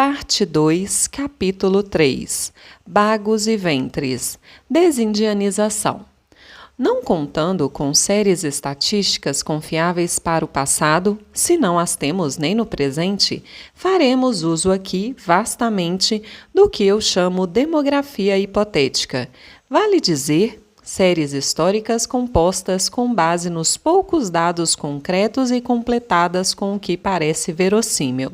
Parte 2, capítulo 3. Bagos e ventres. Desindianização. Não contando com séries estatísticas confiáveis para o passado, se não as temos nem no presente, faremos uso aqui, vastamente, do que eu chamo demografia hipotética. Vale dizer, séries históricas compostas com base nos poucos dados concretos e completadas com o que parece verossímil.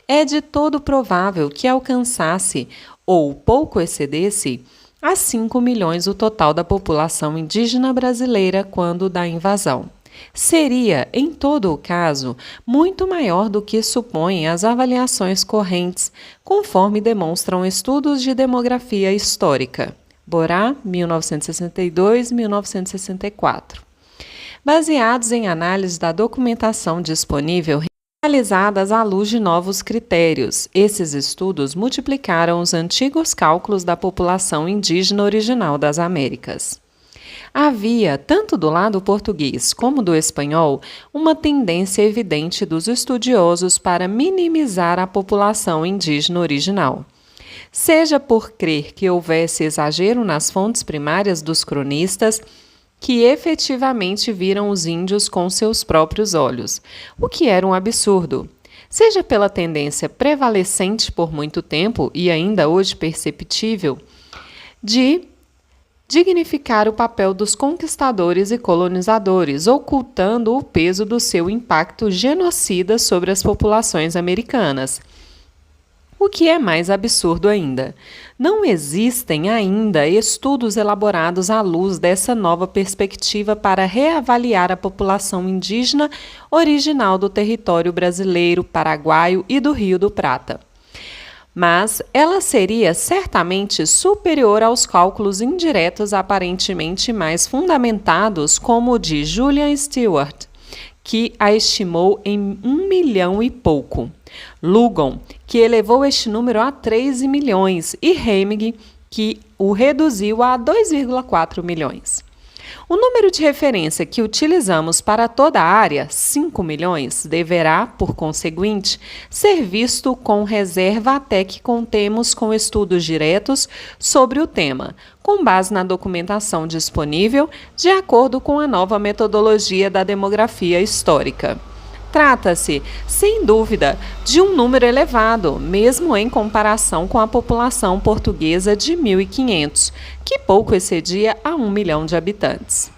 É de todo provável que alcançasse, ou pouco excedesse, a 5 milhões o total da população indígena brasileira quando da invasão. Seria, em todo o caso, muito maior do que supõem as avaliações correntes, conforme demonstram estudos de demografia histórica. Borá, 1962-1964. Baseados em análise da documentação disponível, realizadas à luz de novos critérios. Esses estudos multiplicaram os antigos cálculos da população indígena original das Américas. Havia, tanto do lado português como do espanhol, uma tendência evidente dos estudiosos para minimizar a população indígena original. Seja por crer que houvesse exagero nas fontes primárias dos cronistas, que efetivamente viram os índios com seus próprios olhos, o que era um absurdo. Seja pela tendência prevalecente por muito tempo e ainda hoje perceptível, de dignificar o papel dos conquistadores e colonizadores, ocultando o peso do seu impacto genocida sobre as populações americanas. O que é mais absurdo ainda, não existem ainda estudos elaborados à luz dessa nova perspectiva para reavaliar a população indígena original do território brasileiro, paraguaio e do Rio do Prata. Mas ela seria certamente superior aos cálculos indiretos aparentemente mais fundamentados, como o de Julian Stewart, que a estimou em 1 milhão e pouco. Lugon, que elevou este número a 13 milhões, e Heming, que o reduziu a 2,4 milhões. O número de referência que utilizamos para toda a área, 5 milhões, deverá, por conseguinte, ser visto com reserva até que contemos com estudos diretos sobre o tema, com base na documentação disponível, de acordo com a nova metodologia da demografia histórica. Trata-se, sem dúvida, de um número elevado, mesmo em comparação com a população portuguesa de 1.500, que pouco excedia a 1 milhão de habitantes.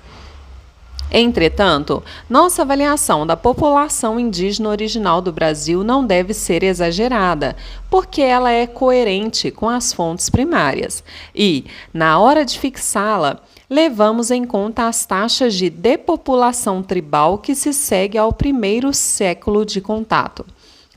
Entretanto, nossa avaliação da população indígena original do Brasil não deve ser exagerada, porque ela é coerente com as fontes primárias e, na hora de fixá-la, levamos em conta as taxas de depopulação tribal que se segue ao primeiro século de contato.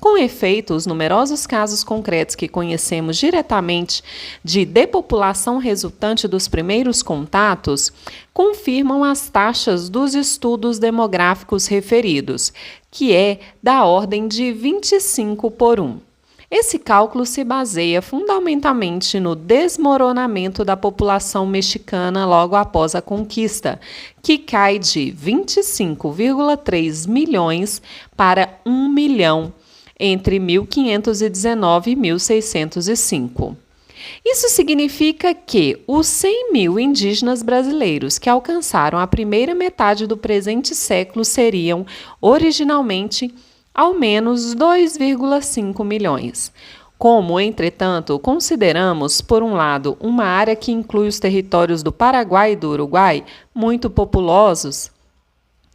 Com efeito, os numerosos casos concretos que conhecemos diretamente de depopulação resultante dos primeiros contatos confirmam as taxas dos estudos demográficos referidos, que é da ordem de 25 por 1. Esse cálculo se baseia fundamentalmente no desmoronamento da população mexicana logo após a conquista, que cai de 25,3 milhões para 1 milhão entre 1519 e 1605. Isso significa que os 100 mil indígenas brasileiros que alcançaram a primeira metade do presente século seriam, originalmente, ao menos 2,5 milhões. Como, entretanto, consideramos, por um lado, uma área que inclui os territórios do Paraguai e do Uruguai, muito populosos,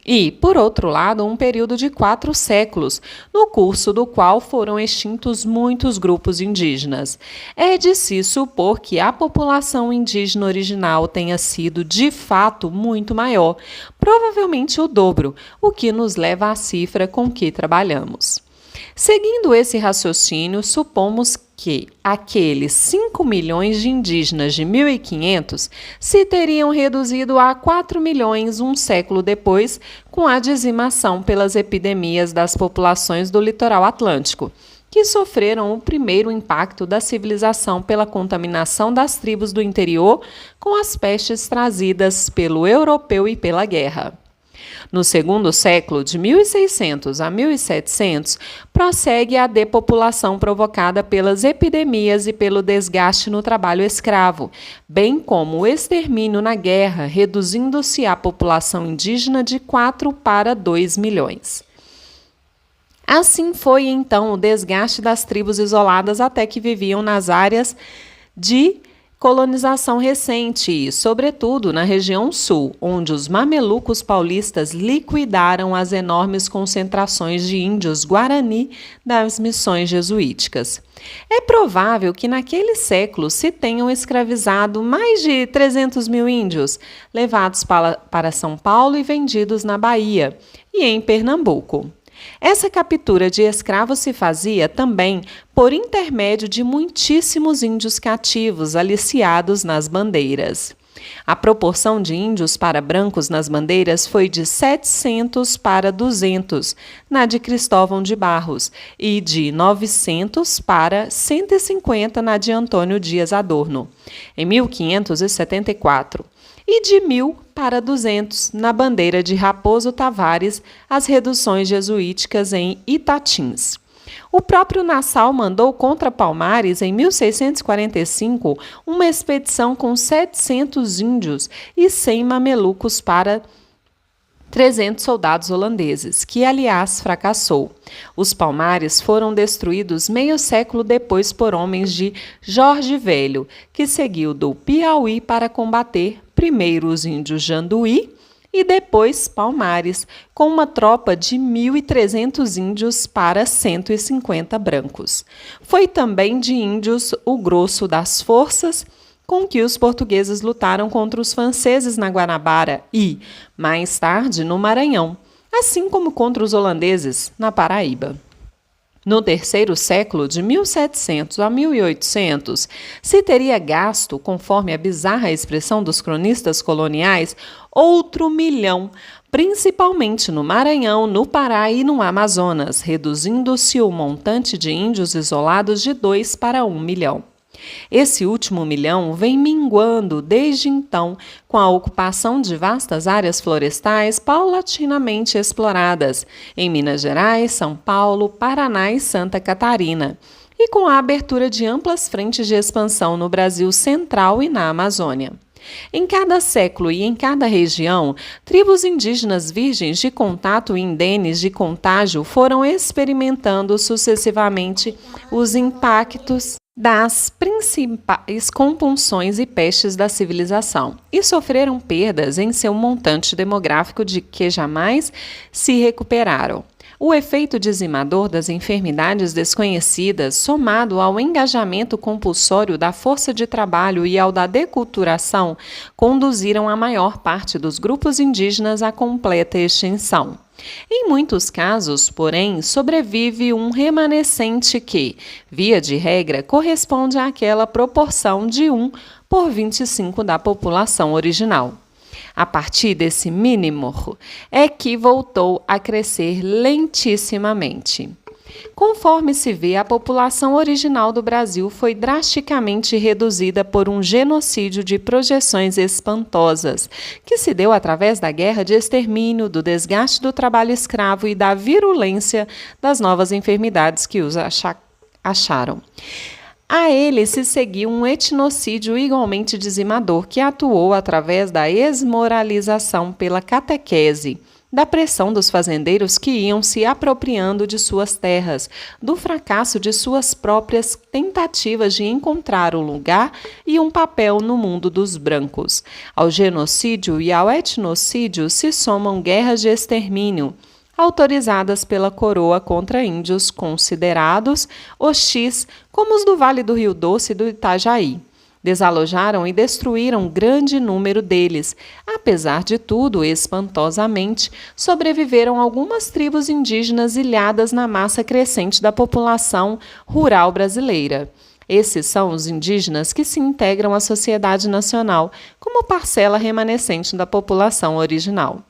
e, por outro lado, um período de 4 séculos, no curso do qual foram extintos muitos grupos indígenas. É de se supor que a população indígena original tenha sido, de fato, muito maior, provavelmente o dobro, o que nos leva à cifra com que trabalhamos. Seguindo esse raciocínio, supomos que aqueles 5 milhões de indígenas de 1500 se teriam reduzido a 4 milhões um século depois, com a dizimação pelas epidemias das populações do litoral atlântico, que sofreram o primeiro impacto da civilização pela contaminação das tribos do interior com as pestes trazidas pelo europeu e pela guerra. No segundo século, de 1600 a 1700, prossegue a depopulação provocada pelas epidemias e pelo desgaste no trabalho escravo, bem como o extermínio na guerra, reduzindo-se a população indígena de 4 para 2 milhões. Assim foi, então, o desgaste das tribos isoladas até que viviam nas áreas de colonização recente e, sobretudo, na região sul, onde os mamelucos paulistas liquidaram as enormes concentrações de índios guarani das missões jesuíticas. É provável que naquele século se tenham escravizado mais de 300 mil índios, levados para São Paulo e vendidos na Bahia e em Pernambuco. Essa captura de escravos se fazia também por intermédio de muitíssimos índios cativos aliciados nas bandeiras. A proporção de índios para brancos nas bandeiras foi de 700 para 200 na de Cristóvão de Barros e de 900 para 150 na de Antônio Dias Adorno, em 1574. E de 1000 para 200 na bandeira de Raposo Tavares, as reduções jesuíticas em Itatins. O próprio Nassau mandou contra Palmares, em 1645, uma expedição com 700 índios e 100 mamelucos para 300 soldados holandeses, que, aliás, fracassou. Os Palmares foram destruídos meio século depois por homens de Jorge Velho, que seguiu do Piauí para combater primeiro os índios Janduí e depois Palmares, com uma tropa de 1.300 índios para 150 brancos. Foi também de índios o grosso das forças com que os portugueses lutaram contra os franceses na Guanabara e, mais tarde, no Maranhão, assim como contra os holandeses na Paraíba. No terceiro século, de 1700 a 1800, se teria gasto, conforme a bizarra expressão dos cronistas coloniais, outro 1 milhão, principalmente no Maranhão, no Pará e no Amazonas, reduzindo-se o montante de índios isolados de 2 para 1 milhão. Esse último 1 milhão vem minguando desde então com a ocupação de vastas áreas florestais paulatinamente exploradas em Minas Gerais, São Paulo, Paraná e Santa Catarina, e com a abertura de amplas frentes de expansão no Brasil Central e na Amazônia. Em cada século e em cada região, tribos indígenas virgens de contato e indenes de contágio foram experimentando sucessivamente os impactos das principais compunções e pestes da civilização e sofreram perdas em seu montante demográfico de que jamais se recuperaram. O efeito dizimador das enfermidades desconhecidas, somado ao engajamento compulsório da força de trabalho e ao da deculturação, conduziram a maior parte dos grupos indígenas à completa extinção. Em muitos casos, porém, sobrevive um remanescente que, via de regra, corresponde àquela proporção de 1 por 25 da população original. A partir desse mínimo é que voltou a crescer lentissimamente. Conforme se vê, a população original do Brasil foi drasticamente reduzida por um genocídio de projeções espantosas, que se deu através da guerra de extermínio, do desgaste do trabalho escravo e da virulência das novas enfermidades que os acharam. A ele se seguiu um etnocídio igualmente dizimador que atuou através da esmoralização pela catequese, da pressão dos fazendeiros que iam se apropriando de suas terras, do fracasso de suas próprias tentativas de encontrar um lugar e um papel no mundo dos brancos. Ao genocídio e ao etnocídio se somam guerras de extermínio, autorizadas pela coroa contra índios considerados hostis, como os do Vale do Rio Doce e do Itajaí. Desalojaram e destruíram grande número deles. Apesar de tudo, espantosamente, sobreviveram algumas tribos indígenas ilhadas na massa crescente da população rural brasileira. Esses são os indígenas que se integram à sociedade nacional como parcela remanescente da população original.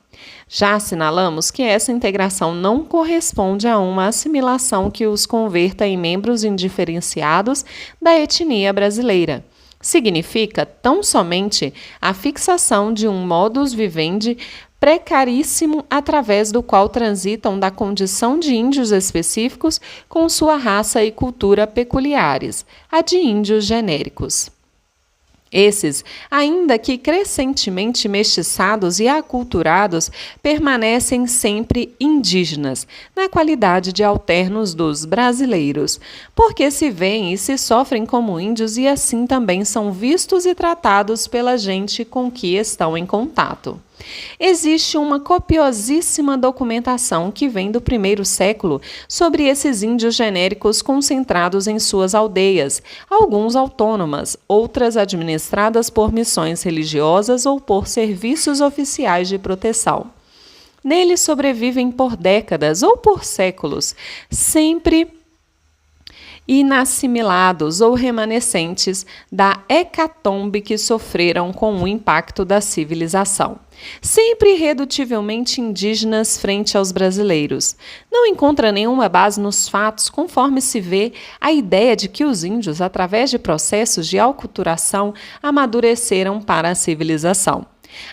Já assinalamos que essa integração não corresponde a uma assimilação que os converta em membros indiferenciados da etnia brasileira. Significa tão somente a fixação de um modus vivendi precaríssimo através do qual transitam da condição de índios específicos com sua raça e cultura peculiares, a de índios genéricos. Esses, ainda que crescentemente mestiçados e aculturados, permanecem sempre indígenas, na qualidade de alternos dos brasileiros, porque se veem e se sofrem como índios e assim também são vistos e tratados pela gente com que estão em contato. Existe uma copiosíssima documentação que vem do primeiro século sobre esses índios genéricos concentrados em suas aldeias, alguns autônomas, outras administradas por missões religiosas ou por serviços oficiais de proteção. Neles sobrevivem por décadas ou por séculos, sempre inassimilados ou remanescentes da hecatombe que sofreram com o impacto da civilização. Sempre irredutivelmente indígenas frente aos brasileiros. Não encontra nenhuma base nos fatos, conforme se vê a ideia de que os índios, através de processos de aculturação, amadureceram para a civilização.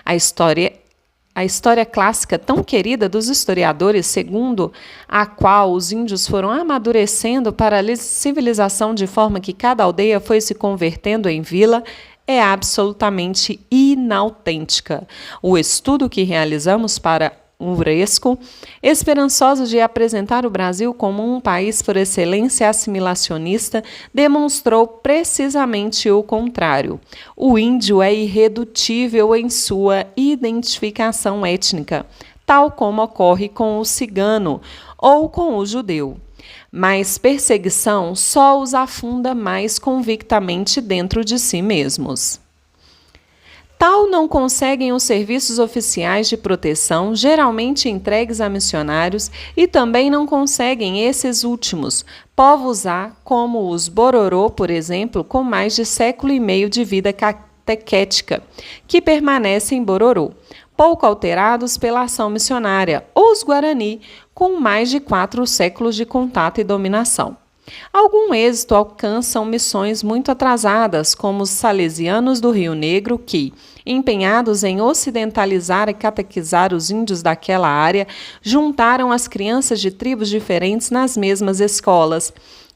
A história clássica tão querida dos historiadores, segundo a qual os índios foram amadurecendo para a civilização de forma que cada aldeia foi se convertendo em vila, é absolutamente inautêntica. O estudo que realizamos para o Unesco, esperançosos de apresentar o Brasil como um país por excelência assimilacionista, demonstrou precisamente o contrário. O índio é irredutível em sua identificação étnica, tal como ocorre com o cigano ou com o judeu. Mas perseguição só os afunda mais convictamente dentro de si mesmos. Tal não conseguem os serviços oficiais de proteção, geralmente entregues a missionários, e também não conseguem esses últimos, povos A, como os Bororô, por exemplo, com mais de século e meio de vida catequética, que permanecem em Bororô, pouco alterados pela ação missionária, ou os Guarani, com mais de 4 séculos de contato e dominação. Algum êxito alcançam missões muito atrasadas, como os salesianos do Rio Negro, que, empenhados em ocidentalizar e catequizar os índios daquela área, juntaram as crianças de tribos diferentes nas mesmas escolas,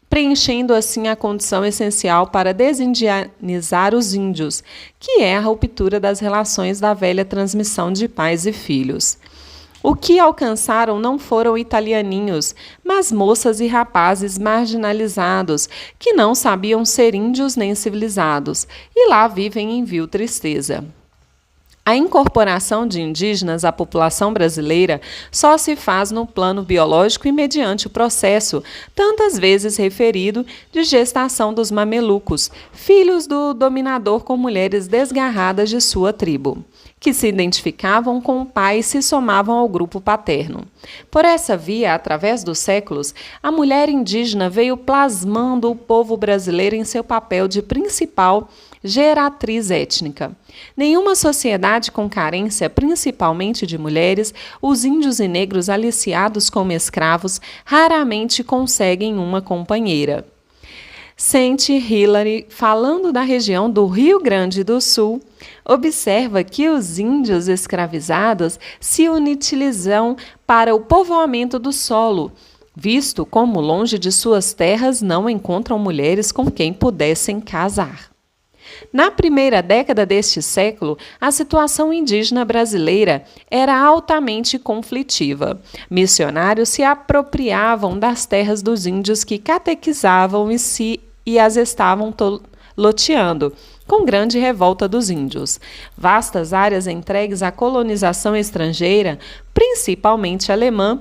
preenchendo assim a condição essencial para desindianizar os índios, que é a ruptura das relações da velha transmissão de pais e filhos. O que alcançaram não foram italianinhos, mas moças e rapazes marginalizados, que não sabiam ser índios nem civilizados, e lá vivem em vil tristeza. A incorporação de indígenas à população brasileira só se faz no plano biológico e mediante o processo, tantas vezes referido, de gestação dos mamelucos, filhos do dominador com mulheres desgarradas de sua tribo, que se identificavam com o pai e se somavam ao grupo paterno. Por essa via, através dos séculos, a mulher indígena veio plasmando o povo brasileiro em seu papel de principal geratriz étnica. Nenhuma sociedade com carência, principalmente de mulheres, os índios e negros aliciados como escravos, raramente conseguem uma companheira. Saint Hilary, falando da região do Rio Grande do Sul, observa que os índios escravizados se utilizam para o povoamento do solo, visto como longe de suas terras não encontram mulheres com quem pudessem casar. Na primeira década deste século, a situação indígena brasileira era altamente conflitiva. Missionários se apropriavam das terras dos índios que catequizavam e as estavam loteando, com grande revolta dos índios. Vastas áreas entregues à colonização estrangeira, principalmente alemã,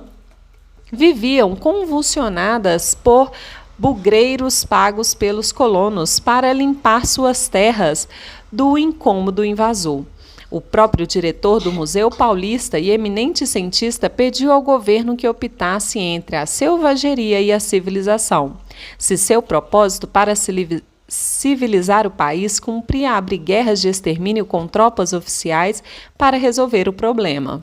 viviam convulsionadas por bugreiros pagos pelos colonos para limpar suas terras do incômodo invasor. O próprio diretor do Museu Paulista e eminente cientista pediu ao governo que optasse entre a selvageria e a civilização, se seu propósito para civilizar o país cumpria abrir guerras de extermínio com tropas oficiais para resolver o problema.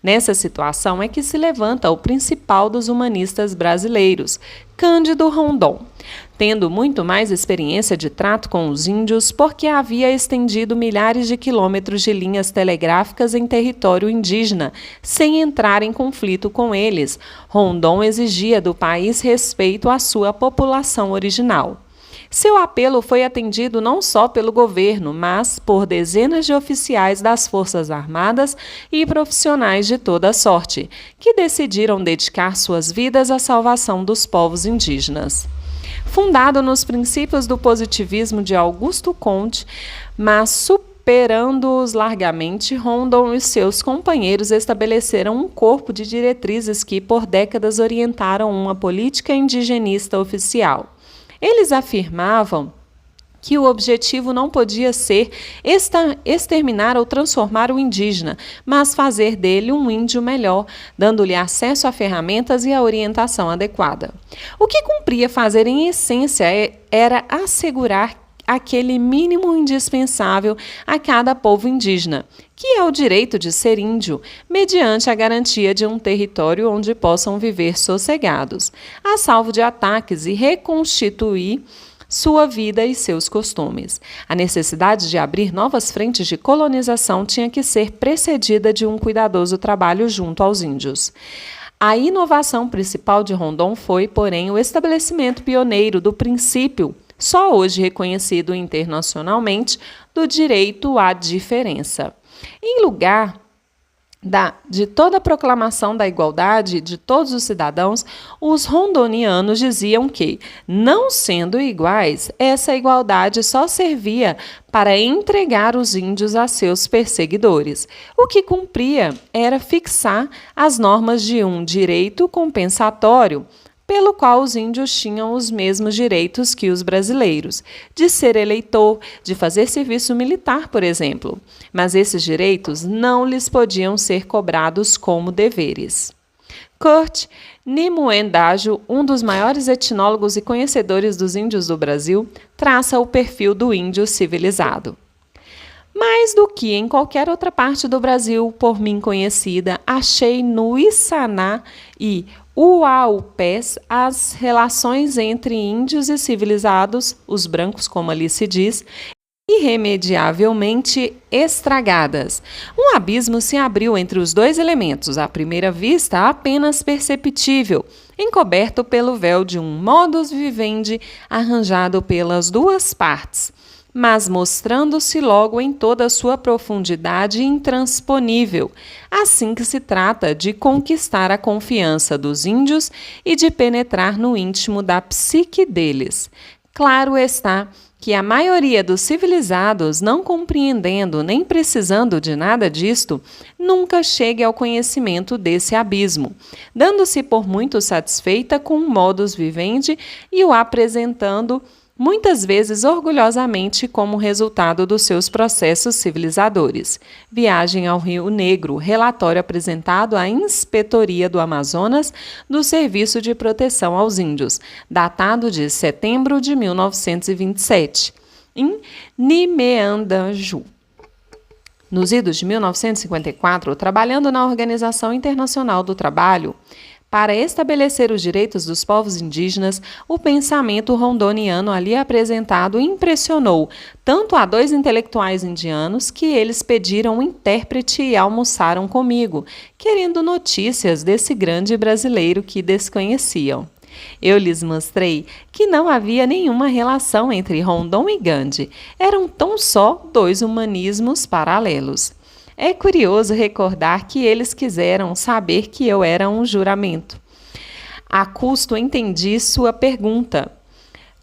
Nessa situação é que se levanta o principal dos humanistas brasileiros, Cândido Rondon. tendo muito mais experiência de trato com os índios porque havia estendido milhares de quilômetros de linhas telegráficas em território indígena, sem entrar em conflito com eles. Rondon exigia do país respeito à sua população original. Seu apelo foi atendido não só pelo governo, mas por dezenas de oficiais das Forças Armadas e profissionais de toda sorte, que decidiram dedicar suas vidas à salvação dos povos indígenas. Fundado nos princípios do positivismo de Augusto Comte, mas superando-os largamente, Rondon e seus companheiros estabeleceram um corpo de diretrizes que, por décadas, orientaram uma política indigenista oficial. Eles afirmavam que o objetivo não podia ser exterminar ou transformar o indígena, mas fazer dele um índio melhor, dando-lhe acesso a ferramentas e a orientação adequada. O que cumpria fazer em essência era assegurar aquele mínimo indispensável a cada povo indígena, que é o direito de ser índio, mediante a garantia de um território onde possam viver sossegados, a salvo de ataques e reconstituir sua vida e seus costumes. A necessidade de abrir novas frentes de colonização tinha que ser precedida de um cuidadoso trabalho junto aos índios. A inovação principal de Rondon foi, porém, o estabelecimento pioneiro do princípio, só hoje reconhecido internacionalmente, do direito à diferença. Em lugar de toda a proclamação da igualdade de todos os cidadãos, os rondonianos diziam que, não sendo iguais, essa igualdade só servia para entregar os índios a seus perseguidores. O que cumpria era fixar as normas de um direito compensatório, pelo qual os índios tinham os mesmos direitos que os brasileiros, de ser eleitor, de fazer serviço militar, por exemplo. Mas esses direitos não lhes podiam ser cobrados como deveres. Kurt Nimoendajo, um dos maiores etnólogos e conhecedores dos índios do Brasil, traça o perfil do índio civilizado. Mais do que em qualquer outra parte do Brasil, por mim conhecida, achei no Issaná e Uaupés as relações entre índios e civilizados, os brancos, como ali se diz, irremediavelmente estragadas. Um abismo se abriu entre os dois elementos, à primeira vista apenas perceptível, encoberto pelo véu de um modus vivendi arranjado pelas duas partes, mas mostrando-se logo em toda a sua profundidade intransponível, assim que se trata de conquistar a confiança dos índios e de penetrar no íntimo da psique deles. Claro está que a maioria dos civilizados, não compreendendo nem precisando de nada disto, nunca chegue ao conhecimento desse abismo, dando-se por muito satisfeita com o modus vivendi e o apresentando muitas vezes orgulhosamente como resultado dos seus processos civilizadores. Viagem ao Rio Negro, relatório apresentado à Inspetoria do Amazonas do Serviço de Proteção aos Índios, datado de setembro de 1927, em Nimeandaju. Nos idos de 1954, trabalhando na Organização Internacional do Trabalho, para estabelecer os direitos dos povos indígenas, o pensamento rondoniano ali apresentado impressionou tanto a dois intelectuais indianos que eles pediram um intérprete e almoçaram comigo, querendo notícias desse grande brasileiro que desconheciam. Eu lhes mostrei que não havia nenhuma relação entre Rondon e Gandhi, eram tão só dois humanismos paralelos. É curioso recordar que eles quiseram saber que eu era um juramento. A custo entendi sua pergunta,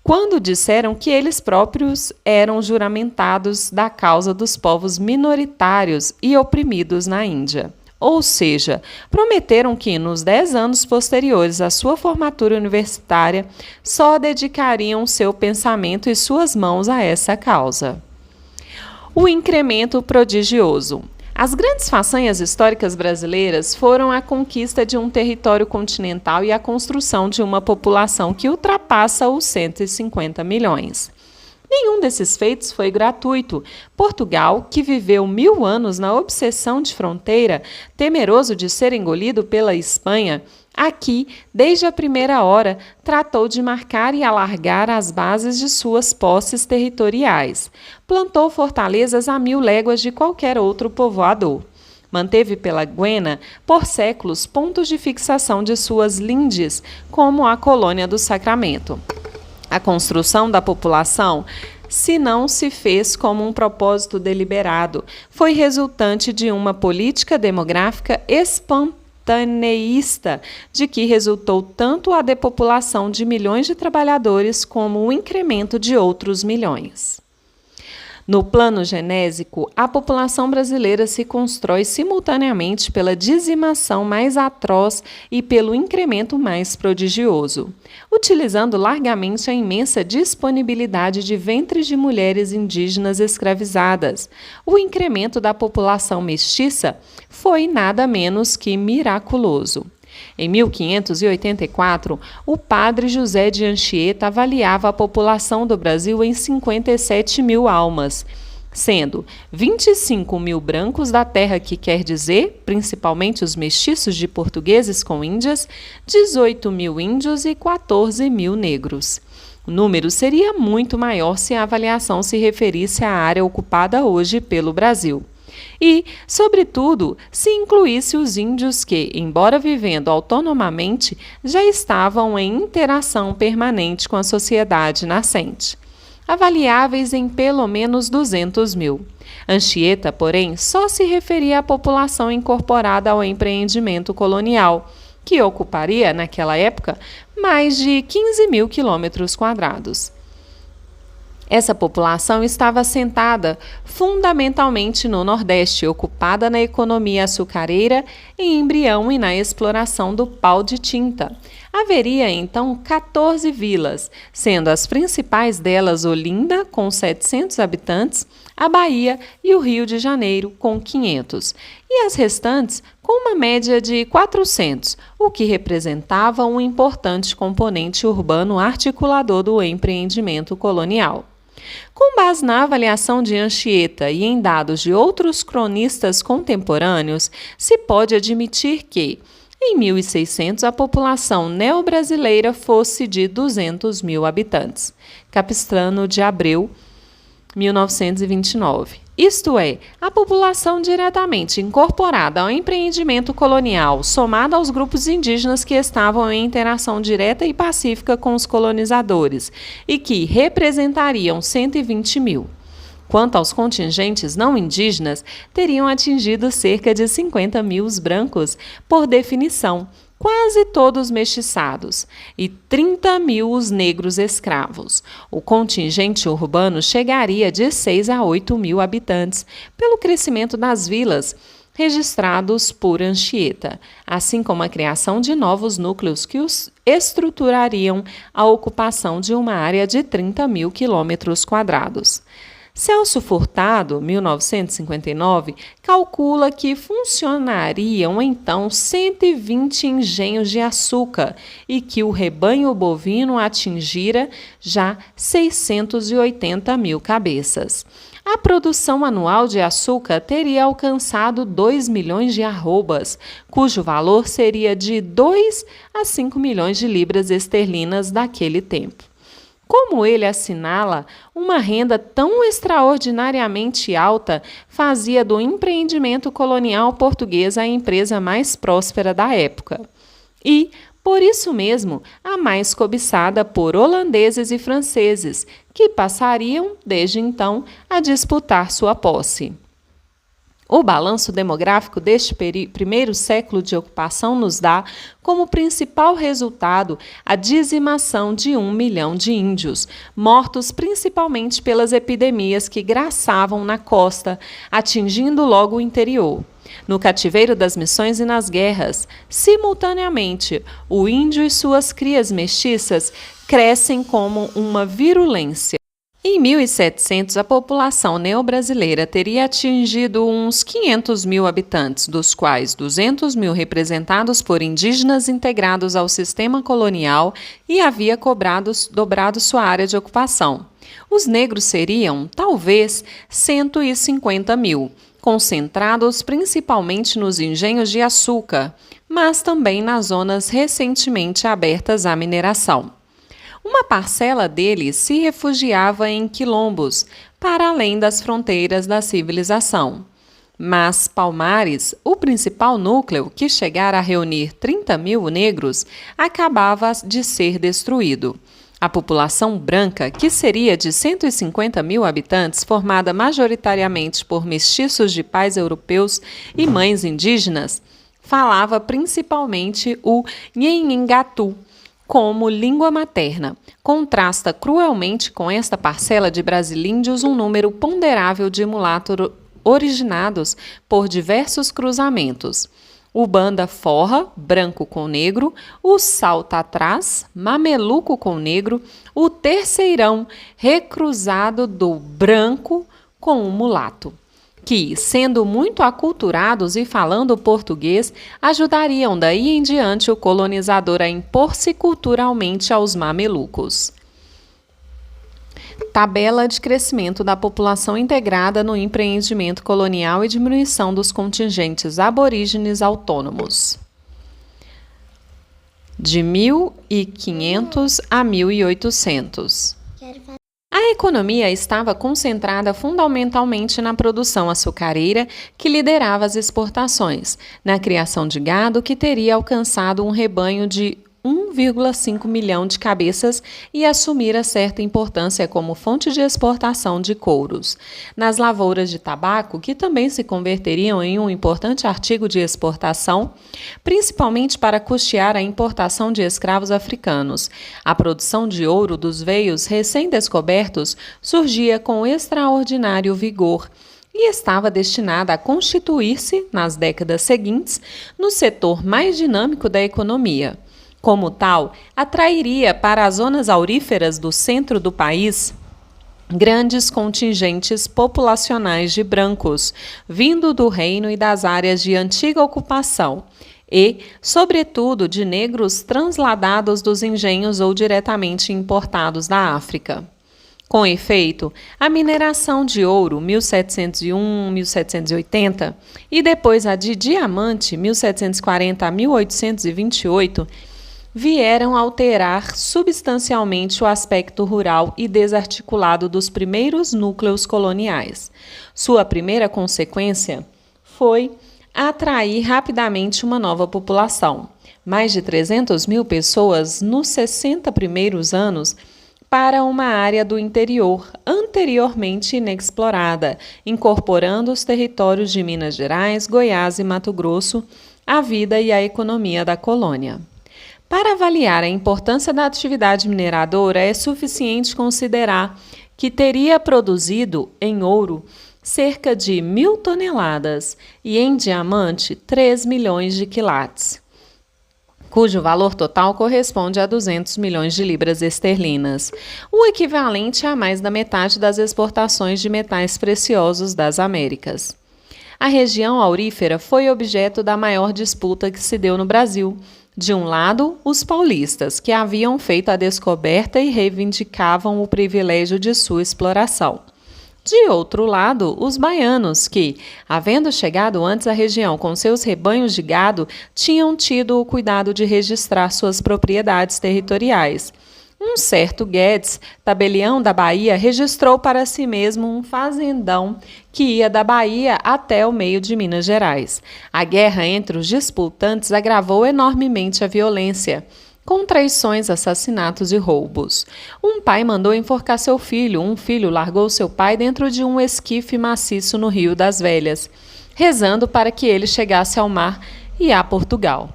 quando disseram que eles próprios eram juramentados da causa dos povos minoritários e oprimidos na Índia. Ou seja, prometeram que, nos 10 anos posteriores à sua formatura universitária, só dedicariam seu pensamento e suas mãos a essa causa. O incremento prodigioso. As grandes façanhas históricas brasileiras foram a conquista de um território continental e a construção de uma população que ultrapassa os 150 milhões. Nenhum desses feitos foi gratuito. Portugal, que viveu 1000 anos na obsessão de fronteira, temeroso de ser engolido pela Espanha, aqui, desde a primeira hora, tratou de marcar e alargar as bases de suas posses territoriais. Plantou fortalezas a 1000 léguas de qualquer outro povoador. Manteve pela Guiana, por séculos, pontos de fixação de suas lindes, como a colônia do Sacramento. A construção da população, se não se fez como um propósito deliberado, foi resultante de uma política demográfica espontaneísta, de que resultou tanto a depopulação de milhões de trabalhadores como o incremento de outros milhões. No plano genésico, a população brasileira se constrói simultaneamente pela dizimação mais atroz e pelo incremento mais prodigioso, utilizando largamente a imensa disponibilidade de ventres de mulheres indígenas escravizadas. O incremento da população mestiça foi nada menos que miraculoso. Em 1584, o padre José de Anchieta avaliava a população do Brasil em 57 mil almas, sendo 25 mil brancos da terra, que quer dizer, principalmente os mestiços de portugueses com índias, 18 mil índios e 14 mil negros. O número seria muito maior se a avaliação se referisse à área ocupada hoje pelo Brasil. E, sobretudo, se incluísse os índios que, embora vivendo autonomamente, já estavam em interação permanente com a sociedade nascente, avaliáveis em pelo menos 200 mil. Anchieta, porém, só se referia à população incorporada ao empreendimento colonial, que ocuparia, naquela época, mais de 15 mil quilômetros quadrados. Essa população estava assentada fundamentalmente no Nordeste, ocupada na economia açucareira, em embrião e na exploração do pau de tinta. Haveria, então, 14 vilas, sendo as principais delas Olinda, com 700 habitantes, a Bahia e o Rio de Janeiro, com 500, e as restantes com uma média de 400, o que representava um importante componente urbano articulador do empreendimento colonial. Com base na avaliação de Anchieta e em dados de outros cronistas contemporâneos, se pode admitir que, em 1600, a população neo-brasileira fosse de 200 mil habitantes. Capistrano de Abreu, 1929. Isto é, a população diretamente incorporada ao empreendimento colonial, somada aos grupos indígenas que estavam em interação direta e pacífica com os colonizadores e que representariam 120 mil. Quanto aos contingentes não indígenas, teriam atingido cerca de 50 mil os brancos, por definição, quase todos mestiçados, e 30 mil os negros escravos. O contingente urbano chegaria de 6 a 8 mil habitantes, pelo crescimento das vilas registrados por Anchieta, assim como a criação de novos núcleos que os estruturariam a ocupação de uma área de 30 mil quilômetros quadrados. Celso Furtado, 1959, calcula que funcionariam então 120 engenhos de açúcar e que o rebanho bovino atingira já 680 mil cabeças. A produção anual de açúcar teria alcançado 2 milhões de arrobas, cujo valor seria de 2 a 5 milhões de libras esterlinas daquele tempo. Como ele assinala, uma renda tão extraordinariamente alta fazia do empreendimento colonial português a empresa mais próspera da época. E, por isso mesmo, a mais cobiçada por holandeses e franceses, que passariam, desde então, a disputar sua posse. O balanço demográfico deste primeiro século de ocupação nos dá como principal resultado a dizimação de 1 milhão de índios, mortos principalmente pelas epidemias que graçavam na costa, atingindo logo o interior. No cativeiro das missões e nas guerras, simultaneamente, o índio e suas crias mestiças crescem como uma virulência. Em 1700, a população neobrasileira teria atingido uns 500 mil habitantes, dos quais 200 mil representados por indígenas integrados ao sistema colonial e havia dobrado sua área de ocupação. Os negros seriam, talvez, 150 mil, concentrados principalmente nos engenhos de açúcar, mas também nas zonas recentemente abertas à mineração. Uma parcela deles se refugiava em quilombos, para além das fronteiras da civilização. Mas Palmares, o principal núcleo, que chegara a reunir 30 mil negros, acabava de ser destruído. A população branca, que seria de 150 mil habitantes, formada majoritariamente por mestiços de pais europeus e mães indígenas, falava principalmente o Nheengatu como língua materna. Contrasta cruelmente com esta parcela de brasilíndios um número ponderável de mulatos originados por diversos cruzamentos. O banda forra, branco com negro, o salta atrás, mameluco com negro, o terceirão, recruzado do branco com o mulato, que, sendo muito aculturados e falando português, ajudariam daí em diante o colonizador a impor-se culturalmente aos mamelucos. Tabela de crescimento da população integrada no empreendimento colonial e diminuição dos contingentes aborígenes autônomos. De 1500 a 1800. A economia estava concentrada fundamentalmente na produção açucareira, que liderava as exportações, na criação de gado, que teria alcançado um rebanho de 1,5 milhão de cabeças e assumira certa importância como fonte de exportação de couros. Nas lavouras de tabaco, que também se converteriam em um importante artigo de exportação, principalmente para custear a importação de escravos africanos. A produção de ouro dos veios recém-descobertos surgia com extraordinário vigor e estava destinada a constituir-se, nas décadas seguintes, no setor mais dinâmico da economia. Como tal, atrairia para as zonas auríferas do centro do país grandes contingentes populacionais de brancos, vindo do reino e das áreas de antiga ocupação, e, sobretudo, de negros transladados dos engenhos ou diretamente importados da África. Com efeito, a mineração de ouro, 1701-1780, e depois a de diamante, 1740 a 1828, vieram alterar substancialmente o aspecto rural e desarticulado dos primeiros núcleos coloniais. Sua primeira consequência foi atrair rapidamente uma nova população, mais de 300 mil pessoas nos 60 primeiros anos, para uma área do interior anteriormente inexplorada, incorporando os territórios de Minas Gerais, Goiás e Mato Grosso à vida e à economia da colônia. Para avaliar a importância da atividade mineradora, é suficiente considerar que teria produzido em ouro cerca de 1.000 toneladas e em diamante 3 milhões de quilates, cujo valor total corresponde a 200 milhões de libras esterlinas, o equivalente a mais da metade das exportações de metais preciosos das Américas. A região aurífera foi objeto da maior disputa que se deu no Brasil. De um lado, os paulistas, que haviam feito a descoberta e reivindicavam o privilégio de sua exploração. De outro lado, os baianos, que, havendo chegado antes à região com seus rebanhos de gado, tinham tido o cuidado de registrar suas propriedades territoriais. Um certo Guedes, tabelião da Bahia, registrou para si mesmo um fazendão que ia da Bahia até o meio de Minas Gerais. A guerra entre os disputantes agravou enormemente a violência, com traições, assassinatos e roubos. Um pai mandou enforcar seu filho, um filho largou seu pai dentro de um esquife maciço no Rio das Velhas, rezando para que ele chegasse ao mar e a Portugal.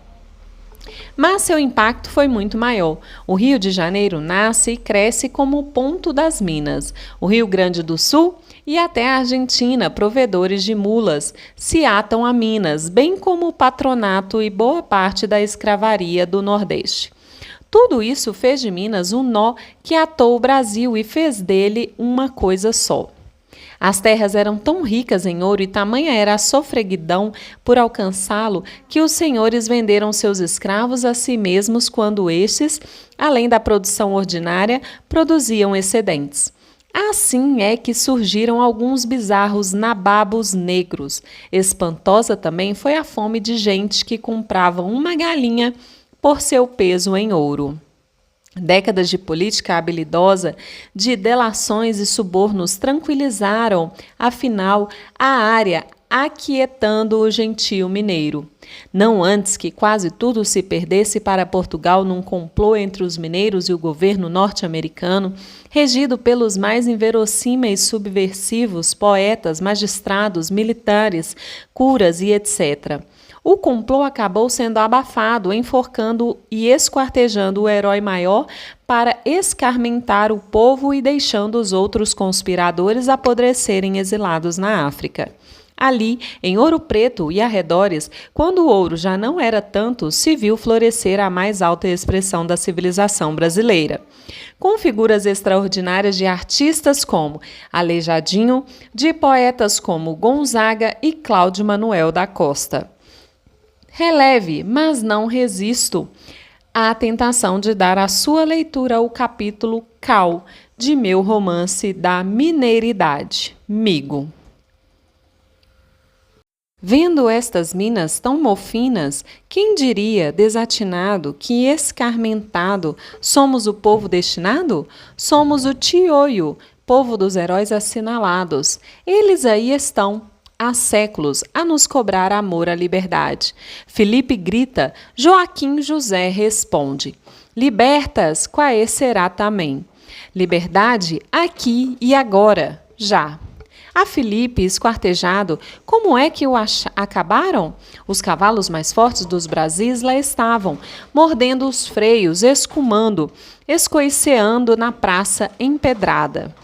Mas seu impacto foi muito maior. O Rio de Janeiro nasce e cresce como o ponto das minas. O Rio Grande do Sul e até a Argentina, provedores de mulas, se atam a Minas, bem como o patronato e boa parte da escravaria do Nordeste. Tudo isso fez de Minas um nó que atou o Brasil e fez dele uma coisa só. As terras eram tão ricas em ouro e tamanha era a sofreguidão por alcançá-lo que os senhores venderam seus escravos a si mesmos quando estes, além da produção ordinária, produziam excedentes. Assim é que surgiram alguns bizarros nababos negros. Espantosa também foi a fome de gente que comprava uma galinha por seu peso em ouro. Décadas de política habilidosa, de delações e subornos tranquilizaram, afinal, a área, aquietando o gentio mineiro. Não antes que quase tudo se perdesse para Portugal num complô entre os mineiros e o governo norte-americano, regido pelos mais inverossímeis subversivos, poetas, magistrados, militares, curas e etc. O complô acabou sendo abafado, enforcando e esquartejando o herói maior para escarmentar o povo e deixando os outros conspiradores apodrecerem exilados na África. Ali, em Ouro Preto e arredores, quando o ouro já não era tanto, se viu florescer a mais alta expressão da civilização brasileira. Com figuras extraordinárias de artistas como Aleijadinho, de poetas como Gonzaga e Cláudio Manuel da Costa. Releve, mas não resisto à tentação de dar à sua leitura o capítulo Cal de meu romance da mineiridade, Migo. Vendo estas minas tão mofinas, quem diria, desatinado, que escarmentado, somos o povo destinado? Somos o Tioio, povo dos heróis assinalados. Eles aí estão, há séculos, a nos cobrar amor à liberdade. Filipe grita, Joaquim José responde. Libertas, quae será também. Liberdade aqui e agora, já. A Filipe, esquartejado, como é que o acabaram? Os cavalos mais fortes dos Brasis lá estavam, mordendo os freios, escumando, escoiceando na praça empedrada.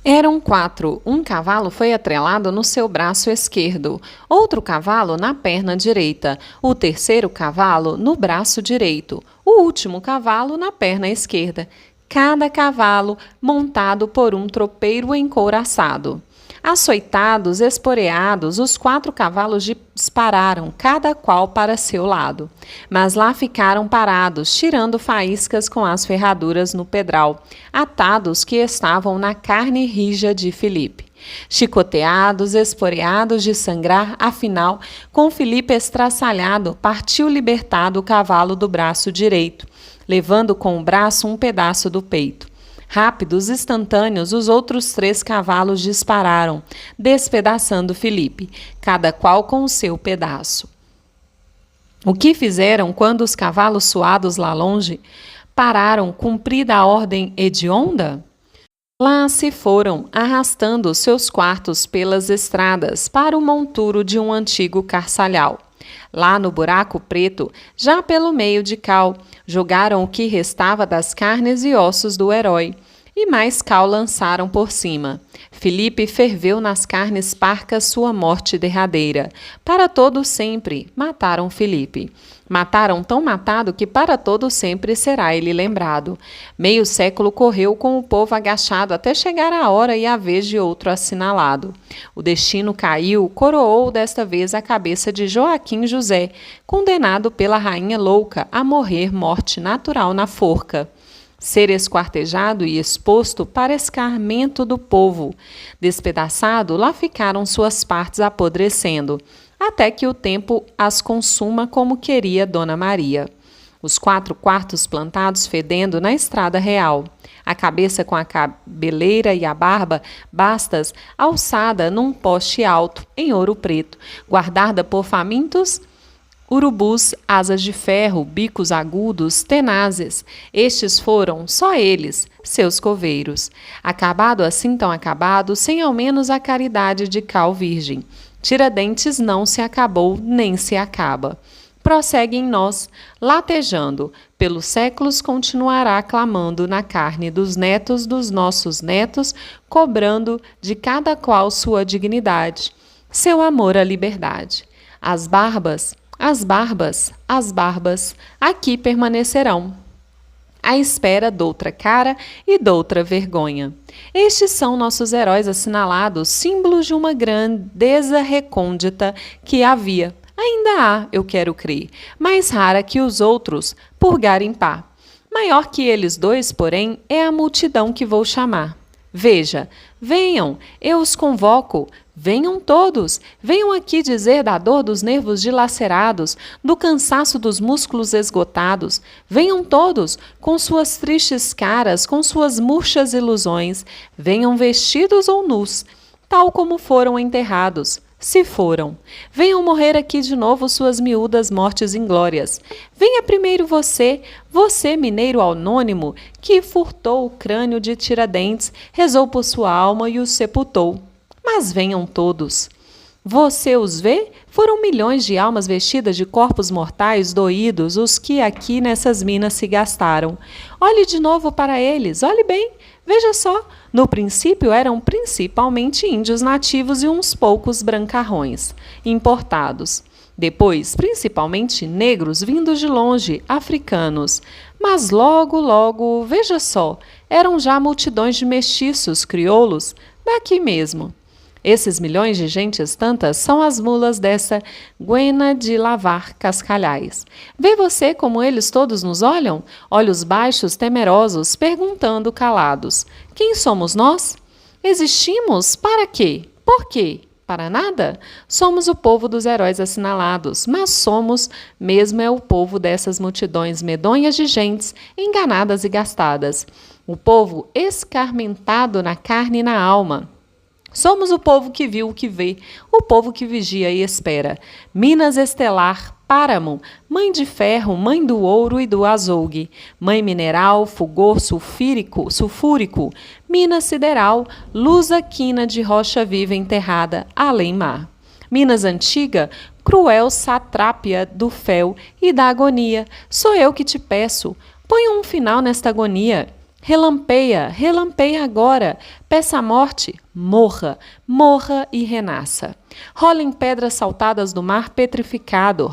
Eram 4. Um cavalo foi atrelado no seu braço esquerdo, outro cavalo na perna direita, o terceiro cavalo no braço direito, o último cavalo na perna esquerda. Cada cavalo montado por um tropeiro encouraçado. Açoitados, esporeados, os 4 cavalos dispararam, cada qual para seu lado. Mas lá ficaram parados, tirando faíscas com as ferraduras no pedral, atados que estavam na carne rija de Filipe. Chicoteados, esporeados de sangrar, afinal, com Filipe estraçalhado, partiu libertado o cavalo do braço direito, levando com o braço um pedaço do peito. Rápidos, instantâneos, os outros 3 cavalos dispararam, despedaçando Filipe, cada qual com o seu pedaço. O que fizeram quando os cavalos suados lá longe pararam, cumprida a ordem hedionda? Lá se foram, arrastando seus quartos pelas estradas para o monturo de um antigo carçalhau. Lá no buraco preto, já pelo meio de cal, jogaram o que restava das carnes e ossos do herói, e mais cal lançaram por cima. Filipe ferveu nas carnes parcas sua morte derradeira. Para todo sempre, mataram Filipe. Mataram tão matado que para todo sempre será ele lembrado. Meio século correu com o povo agachado até chegar a hora e a vez de outro assinalado. O destino caiu, coroou desta vez a cabeça de Joaquim José, condenado pela rainha louca a morrer morte natural na forca. Ser esquartejado e exposto para escarmento do povo. Despedaçado, lá ficaram suas partes apodrecendo, até que o tempo as consuma como queria Dona Maria. Os 4 quartos plantados fedendo na estrada real. A cabeça com a cabeleira e a barba bastas, alçada num poste alto, em ouro preto, guardada por famintos urubus, asas de ferro, bicos agudos, tenazes. Estes foram, só eles, seus coveiros. Acabado assim tão acabado, sem ao menos a caridade de cal virgem. Tiradentes não se acabou, nem se acaba. Prossegue em nós, latejando, pelos séculos continuará clamando na carne dos netos dos nossos netos, cobrando de cada qual sua dignidade, seu amor à liberdade. As barbas, aqui permanecerão. à espera doutra cara e doutra vergonha. Estes são nossos heróis assinalados, símbolos de uma grandeza recôndita que havia. Ainda há, eu quero crer, mais rara que os outros, por garimpar. Maior que eles dois, porém, é a multidão que vou chamar. Veja, venham, eu os convoco, venham todos, venham aqui dizer da dor dos nervos dilacerados, do cansaço dos músculos esgotados, venham todos, com suas tristes caras, com suas murchas ilusões, venham vestidos ou nus, tal como foram enterrados, se foram. Venham morrer aqui de novo suas miúdas mortes inglórias. Venha primeiro você, mineiro anônimo, que furtou o crânio de Tiradentes, rezou por sua alma e o sepultou. Mas venham todos. Você os vê? Foram milhões de almas vestidas de corpos mortais doídos os que aqui nessas minas se gastaram. Olhe de novo para eles, olhe bem. Veja só, no princípio eram principalmente índios nativos e uns poucos brancarrões, importados. Depois, principalmente negros vindos de longe, africanos. Mas logo, veja só, eram já multidões de mestiços, crioulos, daqui mesmo. Esses milhões de gentes tantas são as mulas dessa Guena de lavar cascalhais. Vê você como eles todos nos olham? Olhos baixos, temerosos, perguntando calados. Quem somos nós? Existimos? Para quê? Por quê? Para nada? Somos o povo dos heróis assinalados, mas somos mesmo o povo dessas multidões medonhas de gentes, enganadas e gastadas. O povo escarmentado na carne e na alma. Somos o povo que viu o que vê, o povo que vigia e espera. Minas estelar, páramo, mãe de ferro, mãe do ouro e do azougue. Mãe mineral, fulgor sulfúrico, mina sideral, luz aquina de rocha viva enterrada, além mar. Minas antiga, cruel satrápia do fel e da agonia. Sou eu que te peço, põe um final nesta agonia. Relampeia agora, peça a morte, morra e renasça. Rolem pedras saltadas do mar petrificado,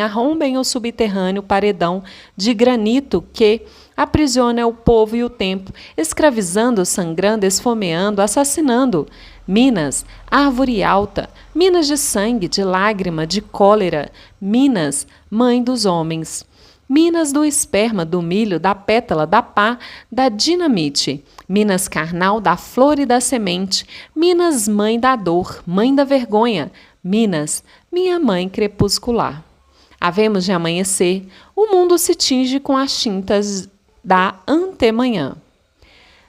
arrombem o subterrâneo paredão de granito que aprisiona o povo e o tempo, escravizando, sangrando, esfomeando, assassinando. Minas, árvore alta, minas de sangue, de lágrima, de cólera, Minas, mãe dos homens. Minas do esperma, do milho, da pétala, da pá, da dinamite. Minas carnal, da flor e da semente. Minas, mãe da dor, mãe da vergonha. Minas, minha mãe crepuscular. Havemos de amanhecer, o mundo se tinge com as tintas da antemanhã.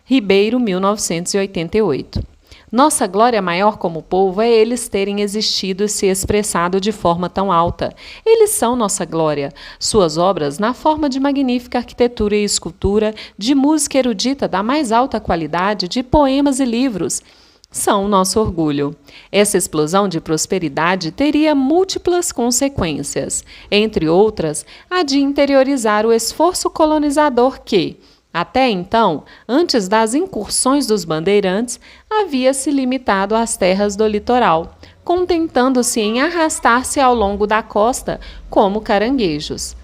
Ribeiro, 1988. Nossa glória maior como povo é eles terem existido e se expressado de forma tão alta. Eles são nossa glória. Suas obras, na forma de magnífica arquitetura e escultura, de música erudita da mais alta qualidade, de poemas e livros, são nosso orgulho. Essa explosão de prosperidade teria múltiplas consequências. Entre outras, a de interiorizar o esforço colonizador que, até então, antes das incursões dos bandeirantes, havia se limitado às terras do litoral, contentando-se em arrastar-se ao longo da costa como caranguejos,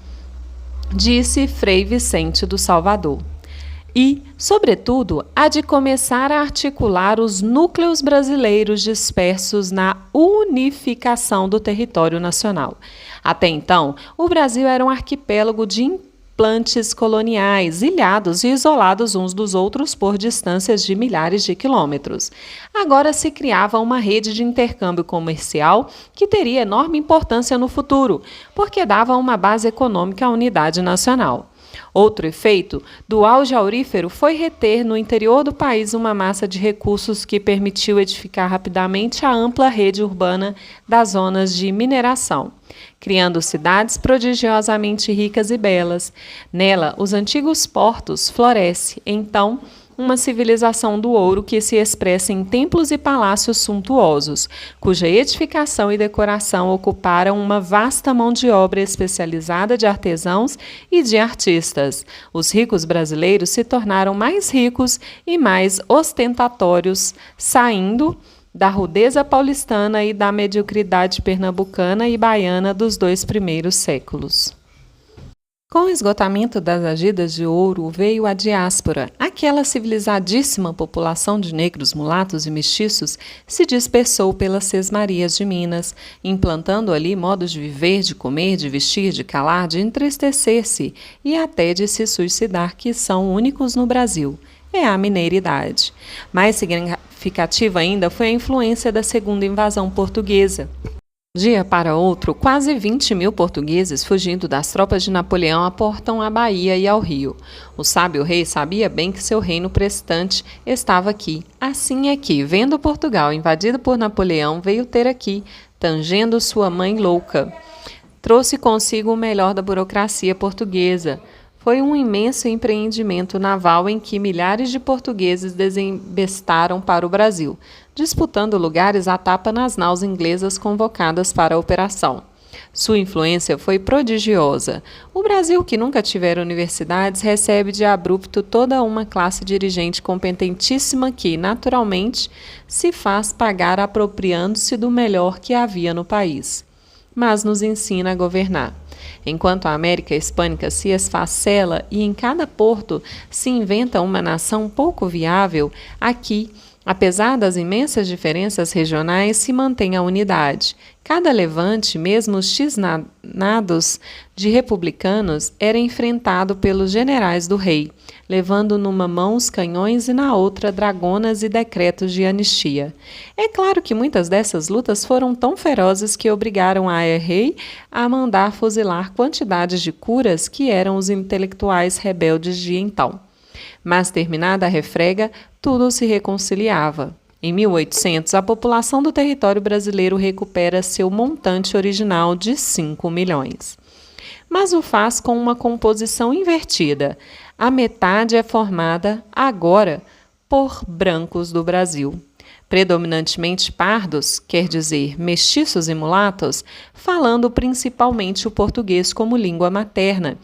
disse Frei Vicente do Salvador. E, sobretudo, há de começar a articular os núcleos brasileiros dispersos na unificação do território nacional. Até então, o Brasil era um arquipélago de implantes coloniais, ilhados e isolados uns dos outros por distâncias de milhares de quilômetros. Agora se criava uma rede de intercâmbio comercial que teria enorme importância no futuro, porque dava uma base econômica à unidade nacional. Outro efeito do auge aurífero foi reter no interior do país uma massa de recursos que permitiu edificar rapidamente a ampla rede urbana das zonas de mineração, criando cidades prodigiosamente ricas e belas. Nela, os antigos portos florescem, então, uma civilização do ouro que se expressa em templos e palácios suntuosos, cuja edificação e decoração ocuparam uma vasta mão de obra especializada de artesãos e de artistas. Os ricos brasileiros se tornaram mais ricos e mais ostentatórios, saindo da rudeza paulistana e da mediocridade pernambucana e baiana dos 2 primeiros séculos. Com o esgotamento das agidas de ouro, veio a diáspora. Aquela civilizadíssima população de negros, mulatos e mestiços se dispersou pelas sesmarias de Minas, implantando ali modos de viver, de comer, de vestir, de calar, de entristecer-se e até de se suicidar, que são únicos no Brasil. É a mineiridade. Mais significativa ainda foi a influência da segunda invasão portuguesa. De um dia para outro, quase 20.000 portugueses, fugindo das tropas de Napoleão, aportam à Bahia e ao Rio. O sábio rei sabia bem que seu reino prestante estava aqui. Assim é que, vendo Portugal invadido por Napoleão, veio ter aqui, tangendo sua mãe louca. Trouxe consigo o melhor da burocracia portuguesa. Foi um imenso empreendimento naval em que milhares de portugueses desembestaram para o Brasil, disputando lugares à tapa nas naus inglesas convocadas para a operação. Sua influência foi prodigiosa. O Brasil, que nunca tivera universidades, recebe de abrupto toda uma classe dirigente competentíssima que, naturalmente, se faz pagar apropriando-se do melhor que havia no país. Mas nos ensina a governar. Enquanto a América Hispânica se esfacela e em cada porto se inventa uma nação pouco viável, aqui, apesar das imensas diferenças regionais, se mantém a unidade. Cada levante, mesmo os tisnados de republicanos, era enfrentado pelos generais do rei, levando numa mão os canhões e na outra dragonas e decretos de anistia. É claro que muitas dessas lutas foram tão ferozes que obrigaram a rei a mandar fuzilar quantidades de curas que eram os intelectuais rebeldes de então. Mas, terminada a refrega, tudo se reconciliava. Em 1800, a população do território brasileiro recupera seu montante original de 5 milhões. Mas o faz com uma composição invertida. A metade é formada, agora, por brancos do Brasil. Predominantemente pardos, quer dizer, mestiços e mulatos, falando principalmente o português como língua materna,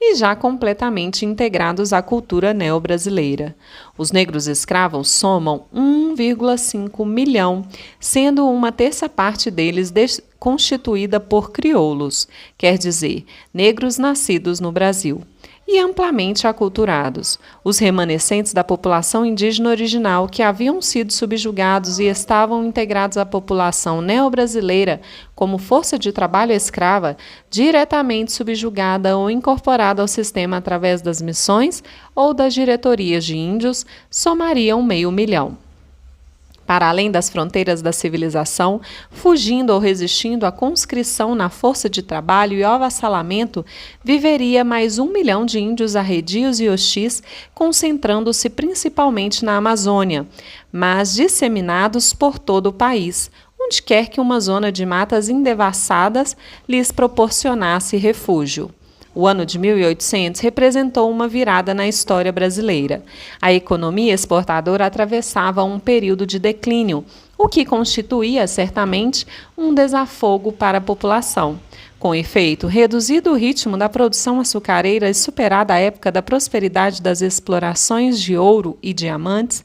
e já completamente integrados à cultura neo-brasileira. Os negros escravos somam 1,5 milhão, sendo uma terça parte deles constituída por crioulos, quer dizer, negros nascidos no Brasil, e amplamente aculturados, os remanescentes da população indígena original que haviam sido subjugados e estavam integrados à população neo-brasileira como força de trabalho escrava, diretamente subjugada ou incorporada ao sistema através das missões ou das diretorias de índios, somariam 500 mil. Para além das fronteiras da civilização, fugindo ou resistindo à conscrição na força de trabalho e ao avassalamento, viveria mais 1 milhão de índios arredios e hostis, concentrando-se principalmente na Amazônia, mas disseminados por todo o país, onde quer que uma zona de matas indevassadas lhes proporcionasse refúgio. O ano de 1800 representou uma virada na história brasileira. A economia exportadora atravessava um período de declínio, o que constituía, certamente, um desafogo para a população. Com efeito, reduzido o ritmo da produção açucareira e superada a época da prosperidade das explorações de ouro e diamantes,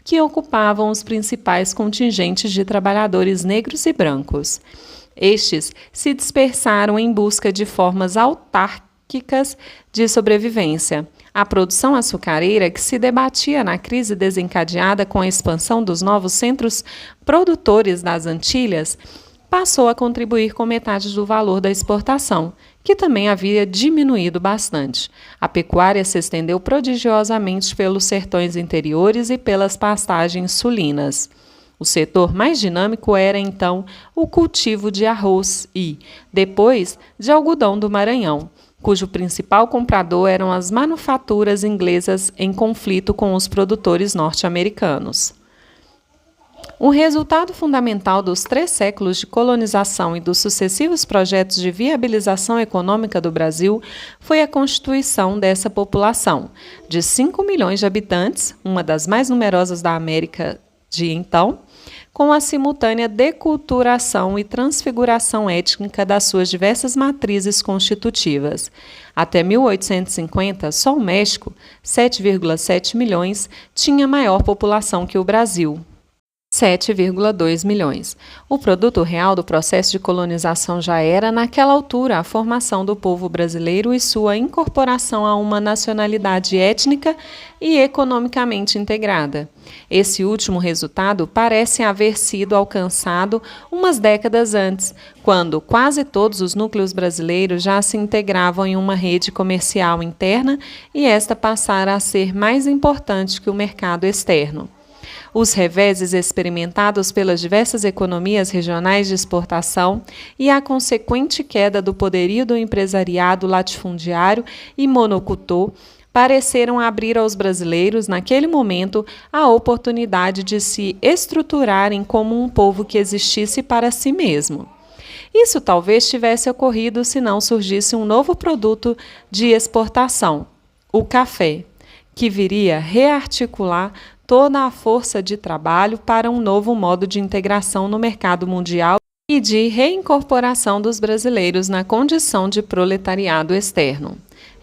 que ocupavam os principais contingentes de trabalhadores negros e brancos. Estes se dispersaram em busca de formas autárquicas de sobrevivência. A produção açucareira, que se debatia na crise desencadeada com a expansão dos novos centros produtores das Antilhas, passou a contribuir com metade do valor da exportação, que também havia diminuído bastante. A pecuária se estendeu prodigiosamente pelos sertões interiores e pelas pastagens sulinas. O setor mais dinâmico era, então, o cultivo de arroz e, depois, de algodão do Maranhão, cujo principal comprador eram as manufaturas inglesas em conflito com os produtores norte-americanos. O resultado fundamental dos 3 séculos de colonização e dos sucessivos projetos de viabilização econômica do Brasil foi a constituição dessa população, de 5 milhões de habitantes, uma das mais numerosas da América de então, com a simultânea deculturação e transfiguração étnica das suas diversas matrizes constitutivas. Até 1850, só o México, 7,7 milhões, tinha maior população que o Brasil. 7,2 milhões. O produto real do processo de colonização já era, naquela altura, a formação do povo brasileiro e sua incorporação a uma nacionalidade étnica e economicamente integrada. Esse último resultado parece haver sido alcançado umas décadas antes, quando quase todos os núcleos brasileiros já se integravam em uma rede comercial interna e esta passara a ser mais importante que o mercado externo. Os reveses experimentados pelas diversas economias regionais de exportação e a consequente queda do poderio do empresariado latifundiário e monocultor pareceram abrir aos brasileiros, naquele momento, a oportunidade de se estruturarem como um povo que existisse para si mesmo. Isso talvez tivesse ocorrido se não surgisse um novo produto de exportação, o café, que viria rearticular toda a força de trabalho para um novo modo de integração no mercado mundial e de reincorporação dos brasileiros na condição de proletariado externo.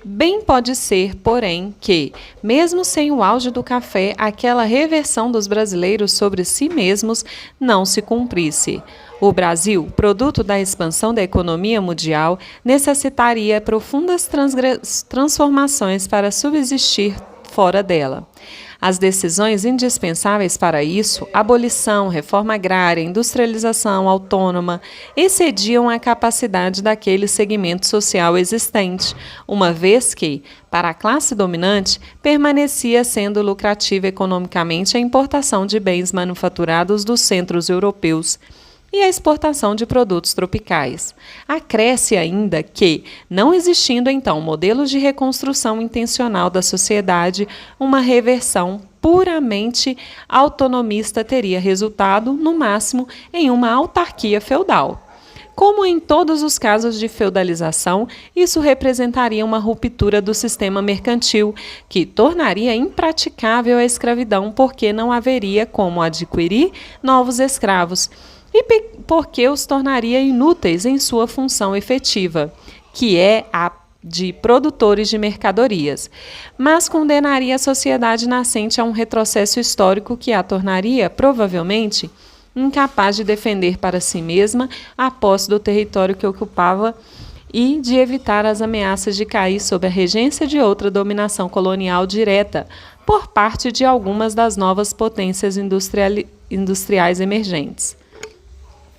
Bem pode ser, porém, que, mesmo sem o auge do café, aquela reversão dos brasileiros sobre si mesmos não se cumprisse. O Brasil, produto da expansão da economia mundial, necessitaria profundas transformações para subsistir fora dela. As decisões indispensáveis para isso, abolição, reforma agrária, industrialização autônoma, excediam a capacidade daquele segmento social existente, uma vez que, para a classe dominante, permanecia sendo lucrativa economicamente a importação de bens manufaturados dos centros europeus e a exportação de produtos tropicais. Acresce ainda que, não existindo então modelos de reconstrução intencional da sociedade, uma reversão puramente autonomista teria resultado, no máximo, em uma autarquia feudal. Como em todos os casos de feudalização, isso representaria uma ruptura do sistema mercantil, que tornaria impraticável a escravidão porque não haveria como adquirir novos escravos, e porque os tornaria inúteis em sua função efetiva, que é a de produtores de mercadorias, mas condenaria a sociedade nascente a um retrocesso histórico que a tornaria, provavelmente, incapaz de defender para si mesma a posse do território que ocupava e de evitar as ameaças de cair sob a regência de outra dominação colonial direta por parte de algumas das novas potências industriais emergentes.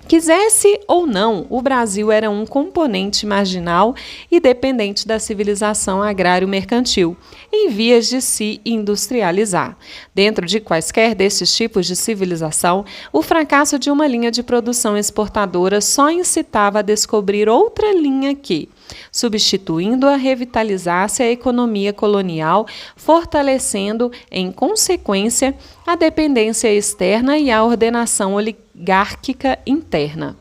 Quisesse ou não, o Brasil era um componente marginal e dependente da civilização agrário-mercantil, em vias de se industrializar. Dentro de quaisquer desses tipos de civilização, o fracasso de uma linha de produção exportadora só incitava a descobrir outra linha que, substituindo-a, revitalizasse a economia colonial, fortalecendo, em consequência, a dependência externa e a ordenação oligárquica interna.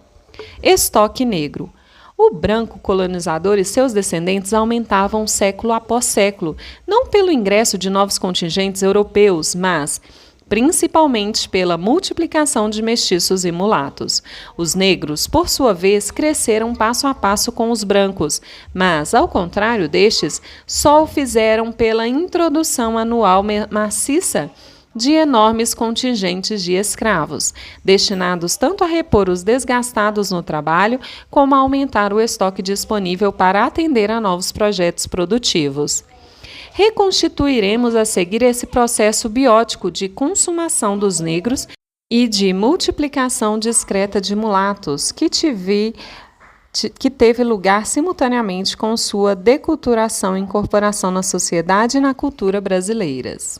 Estoque negro. O branco colonizador e seus descendentes aumentavam século após século, não pelo ingresso de novos contingentes europeus, mas principalmente pela multiplicação de mestiços e mulatos. Os negros, por sua vez, cresceram passo a passo com os brancos, mas, ao contrário destes, só o fizeram pela introdução anual maciça de enormes contingentes de escravos, destinados tanto a repor os desgastados no trabalho, como a aumentar o estoque disponível para atender a novos projetos produtivos. Reconstituiremos a seguir esse processo biótico de consumação dos negros e de multiplicação discreta de mulatos, que teve lugar simultaneamente com sua deculturação e incorporação na sociedade e na cultura brasileiras.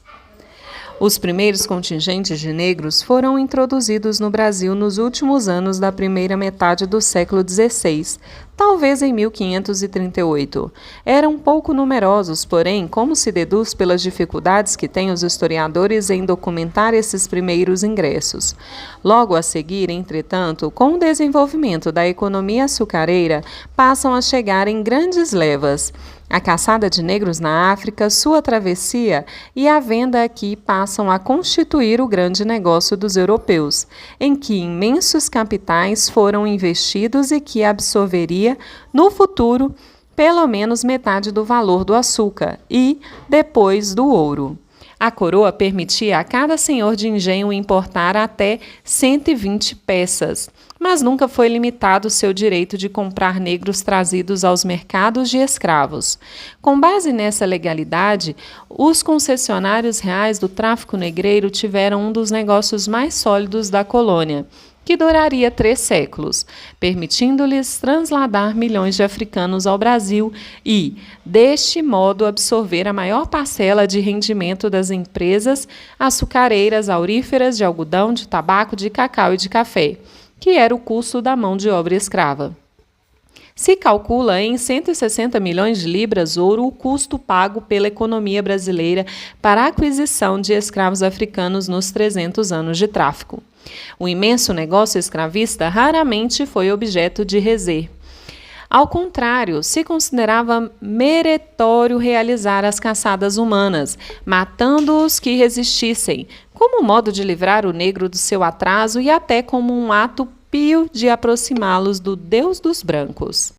Os primeiros contingentes de negros foram introduzidos no Brasil nos últimos anos da primeira metade do século XVI, talvez em 1538. Eram pouco numerosos, porém, como se deduz pelas dificuldades que têm os historiadores em documentar esses primeiros ingressos. Logo a seguir, entretanto, com o desenvolvimento da economia açucareira, passam a chegar em grandes levas. A caçada de negros na África, sua travessia e a venda aqui passam a constituir o grande negócio dos europeus, em que imensos capitais foram investidos e que absorveria, no futuro, pelo menos metade do valor do açúcar e, depois, do ouro. A coroa permitia a cada senhor de engenho importar até 120 peças, mas nunca foi limitado seu direito de comprar negros trazidos aos mercados de escravos. Com base nessa legalidade, os concessionários reais do tráfico negreiro tiveram um dos negócios mais sólidos da colônia, que duraria 3 séculos, permitindo-lhes transladar milhões de africanos ao Brasil e, deste modo, absorver a maior parcela de rendimento das empresas açucareiras, auríferas, de algodão, de tabaco, de cacau e de café, que era o custo da mão de obra escrava. Se calcula em 160 milhões de libras ouro o custo pago pela economia brasileira para a aquisição de escravos africanos nos 300 anos de tráfico. O imenso negócio escravista raramente foi objeto de rezer. Ao contrário, se considerava meritório realizar as caçadas humanas, matando os que resistissem, como modo de livrar o negro do seu atraso e até como um ato pio de aproximá-los do Deus dos brancos.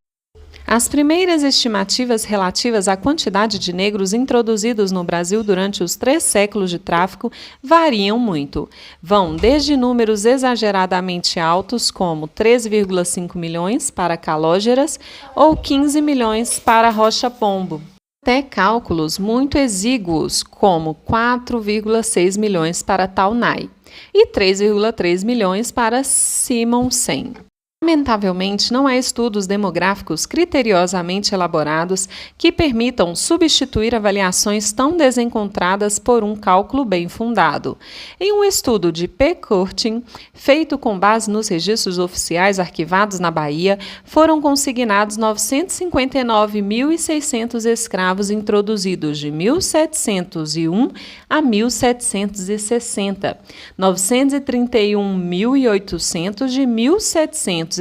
As primeiras estimativas relativas à quantidade de negros introduzidos no Brasil durante os 3 séculos de tráfico variam muito. Vão desde números exageradamente altos, como 13,5 milhões para Calógeras ou 15 milhões para Rocha Pombo, até cálculos muito exíguos, como 4,6 milhões para Taunay e 3,3 milhões para Simonsen. Lamentavelmente, não há estudos demográficos criteriosamente elaborados que permitam substituir avaliações tão desencontradas por um cálculo bem fundado. Em um estudo de P. Curtin, feito com base nos registros oficiais arquivados na Bahia, foram consignados 959.600 escravos introduzidos de 1701 a 1760, 931.800 de 1761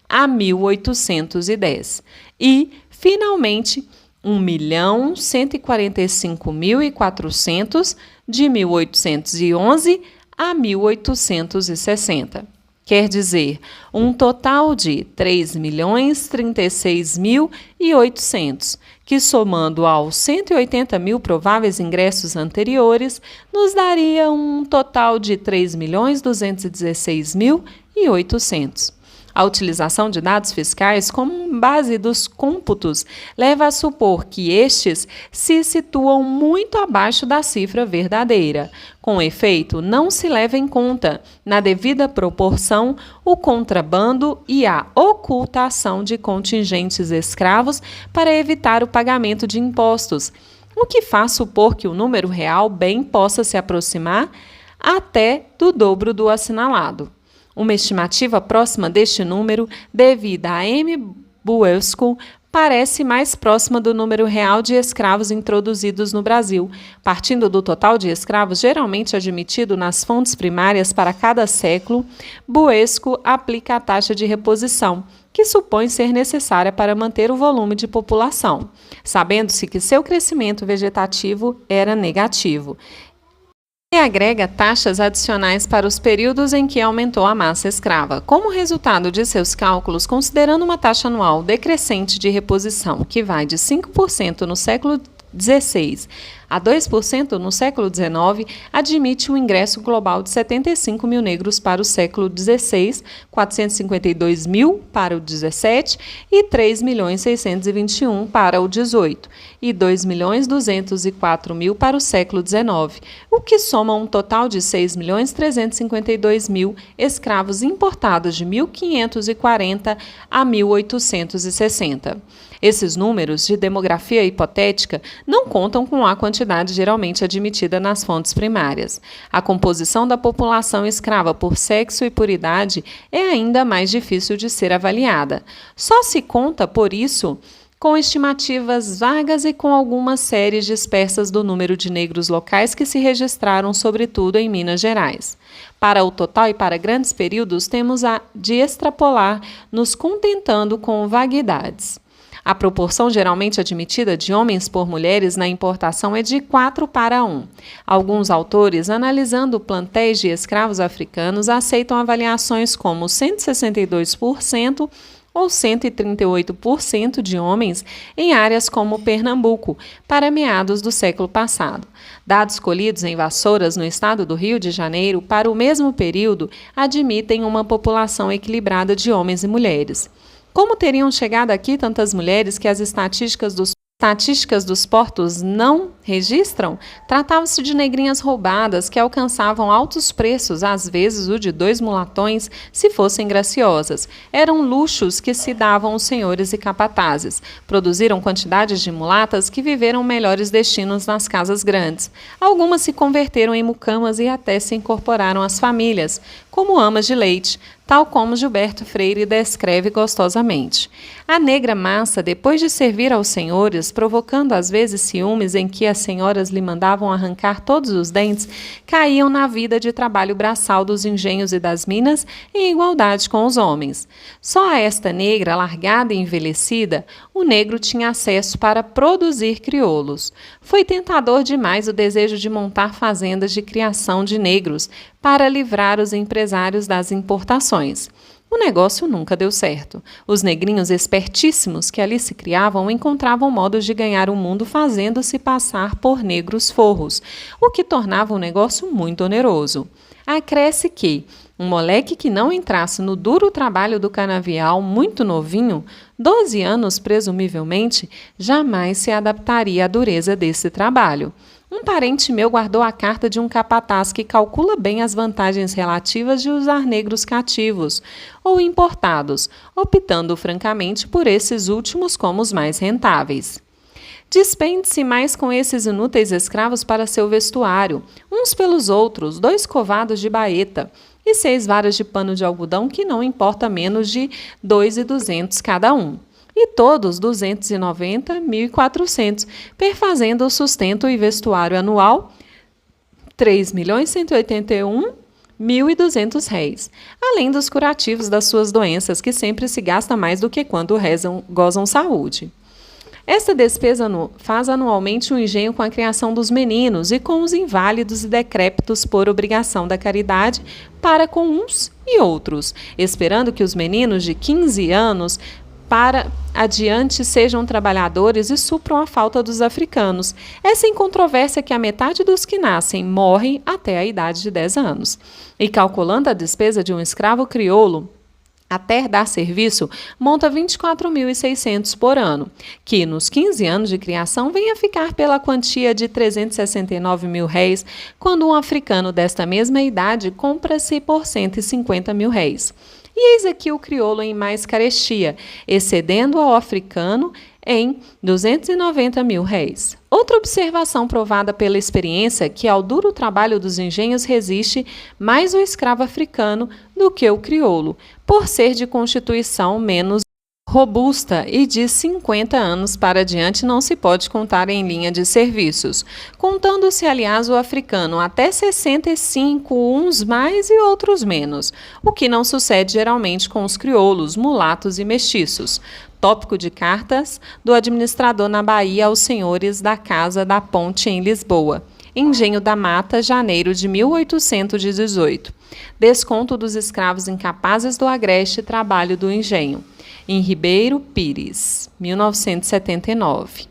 a 1810 e, finalmente, 1.145.400 de 1811 a 1860. Quer dizer, um total de 3.036.800, que somando aos 180 mil prováveis ingressos anteriores, nos daria um total de 3.216.800. A utilização de dados fiscais como base dos cômputos leva a supor que estes se situam muito abaixo da cifra verdadeira. Com efeito, não se leva em conta, na devida proporção, o contrabando e a ocultação de contingentes escravos para evitar o pagamento de impostos, o que faz supor que o número real bem possa se aproximar até do dobro do assinalado. Uma estimativa próxima deste número, devida a M. Buesco, parece mais próxima do número real de escravos introduzidos no Brasil. Partindo do total de escravos geralmente admitido nas fontes primárias para cada século, Buesco aplica a taxa de reposição, que supõe ser necessária para manter o volume de população, sabendo-se que seu crescimento vegetativo era negativo. E agrega taxas adicionais para os períodos em que aumentou a massa escrava. Como resultado de seus cálculos, considerando uma taxa anual decrescente de reposição, que vai de 5% no século XVI a 2% no século XIX, admite um ingresso global de 75 mil negros para o século XVI, 452 mil para o XVII e 3.621 para o XVIII, e 2.204.000 para o século XIX, o que soma um total de 6.352.000 escravos importados de 1540 a 1860. Esses números de demografia hipotética não contam com a quantidade geralmente admitida nas fontes primárias. A composição da população escrava por sexo e por idade é ainda mais difícil de ser avaliada. Só se conta, por isso, com estimativas vagas e com algumas séries dispersas do número de negros locais que se registraram, sobretudo, em Minas Gerais. Para o total e para grandes períodos, temos a de extrapolar, nos contentando com vaguidades. A proporção geralmente admitida de homens por mulheres na importação é de 4 para 1. Alguns autores, analisando plantéis de escravos africanos, aceitam avaliações como 162% ou 138% de homens em áreas como Pernambuco, para meados do século passado. Dados colhidos em Vassouras, no estado do Rio de Janeiro, para o mesmo período, admitem uma população equilibrada de homens e mulheres. Como teriam chegado aqui tantas mulheres que as estatísticas dos portos não registram? Tratavam-se de negrinhas roubadas que alcançavam altos preços, às vezes o de 2 mulatões, se fossem graciosas. Eram luxos que se davam os senhores e capatazes. Produziram quantidades de mulatas que viveram melhores destinos nas casas grandes. Algumas se converteram em mucamas e até se incorporaram às famílias, como amas de leite, tal como Gilberto Freire descreve gostosamente. A negra massa, depois de servir aos senhores, provocando às vezes ciúmes em que as senhoras lhe mandavam arrancar todos os dentes, caíam na vida de trabalho braçal dos engenhos e das minas em igualdade com os homens. Só a esta negra, largada e envelhecida, o negro tinha acesso para produzir crioulos. Foi tentador demais o desejo de montar fazendas de criação de negros para livrar os empresários das importações. O negócio nunca deu certo. Os negrinhos espertíssimos que ali se criavam encontravam modos de ganhar o mundo fazendo-se passar por negros forros, o que tornava o negócio muito oneroso. Acresce que um moleque que não entrasse no duro trabalho do canavial muito novinho, 12 anos presumivelmente, jamais se adaptaria à dureza desse trabalho. Um parente meu guardou a carta de um capataz que calcula bem as vantagens relativas de usar negros cativos ou importados, optando francamente por esses últimos como os mais rentáveis. Despende-se mais com esses inúteis escravos para seu vestuário, uns pelos outros, 2 covados de baeta e 6 varas de pano de algodão que não importa menos de 2.200 cada um. E todos 290, 1.400, perfazendo o sustento e vestuário anual, 3.181.200 réis, além dos curativos das suas doenças, que sempre se gasta mais do que quando gozam saúde. Esta despesa faz anualmente o engenho com a criação dos meninos e com os inválidos e decrépitos por obrigação da caridade para com uns e outros, esperando que os meninos de 15 anos para adiante sejam trabalhadores e supram a falta dos africanos. É sem controvérsia que a metade dos que nascem morrem até a idade de 10 anos. E calculando a despesa de um escravo crioulo, até dar serviço, monta 24.600 por ano, que nos 15 anos de criação vem a ficar pela quantia de 369 mil réis, quando um africano desta mesma idade compra-se por 150 mil réis. E eis aqui o crioulo em mais carestia, excedendo ao africano em 290 mil réis. Outra observação provada pela experiência é que ao duro trabalho dos engenhos resiste mais o escravo africano do que o crioulo, por ser de constituição menos robusta e de 50 anos para diante não se pode contar em linha de serviços, contando-se, aliás, o africano até 65, uns mais e outros menos, o que não sucede geralmente com os crioulos, mulatos e mestiços. Tópico de cartas do administrador na Bahia aos senhores da Casa da Ponte em Lisboa. Engenho da Mata, janeiro de 1818. Desconto dos escravos incapazes do agreste trabalho do engenho. Em Ribeiro Pires, 1979.